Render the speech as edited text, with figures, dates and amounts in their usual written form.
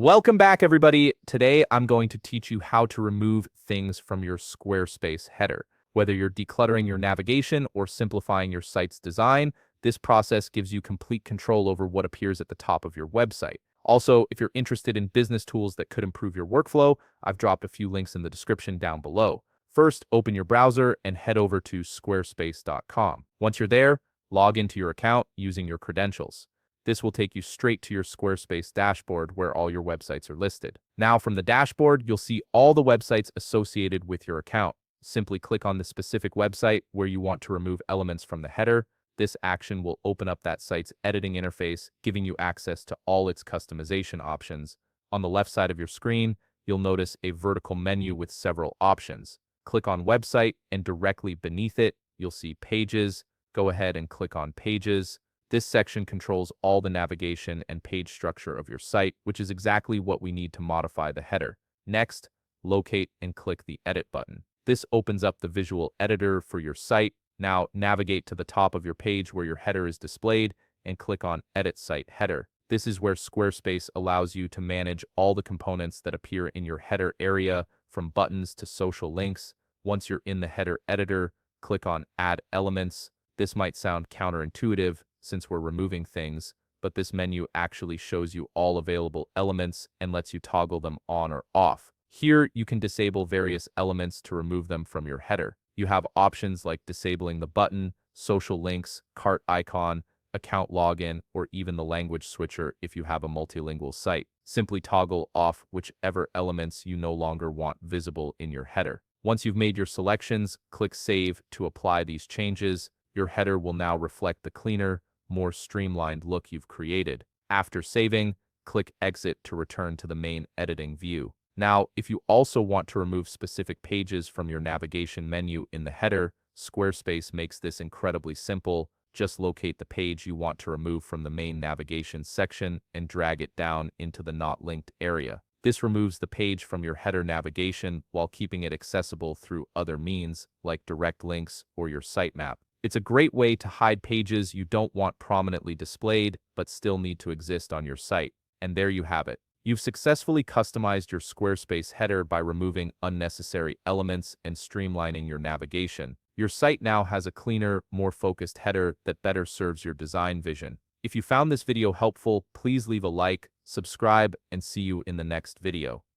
Welcome back, everybody. Today, I'm going to teach you how to remove things from your Squarespace header. Whether you're decluttering your navigation or simplifying your site's design, this process gives you complete control over what appears at the top of your website. Also, if you're interested in business tools that could improve your workflow, I've dropped a few links in the description down below. First, open your browser and head over to squarespace.com. Once you're there, log into your account using your credentials. This will take you straight to your Squarespace dashboard where all your websites are listed. Now from the dashboard, you'll see all the websites associated with your account. Simply click on the specific website where you want to remove elements from the header. This action will open up that site's editing interface, giving you access to all its customization options. On the left side of your screen, you'll notice a vertical menu with several options. Click on Website, and directly beneath it, you'll see Pages. Go ahead and click on Pages. This section controls all the navigation and page structure of your site, which is exactly what we need to modify the header. Next, locate and click the Edit button. This opens up the visual editor for your site. Now, navigate to the top of your page where your header is displayed and click on Edit Site Header. This is where Squarespace allows you to manage all the components that appear in your header area, from buttons to social links. Once you're in the header editor, click on Add Elements. This might sound counterintuitive since we're removing things, but this menu actually shows you all available elements and lets you toggle them on or off. Here, you can disable various elements to remove them from your header. You have options like disabling the button, social links, cart icon, account login, or even the language switcher if you have a multilingual site. Simply toggle off whichever elements you no longer want visible in your header. Once you've made your selections, click Save to apply these changes. Your header will now reflect the cleaner, more streamlined look you've created. After saving, click Exit to return to the main editing view. Now, if you also want to remove specific pages from your navigation menu in the header, Squarespace makes this incredibly simple. Just locate the page you want to remove from the main navigation section and drag it down into the not linked area. This removes the page from your header navigation while keeping it accessible through other means like direct links or your sitemap. It's a great way to hide pages you don't want prominently displayed but still need to exist on your site. And there you have it. You've successfully customized your Squarespace header by removing unnecessary elements and streamlining your navigation. Your site now has a cleaner, more focused header that better serves your design vision. If you found this video helpful, please leave a like, subscribe, and see you in the next video.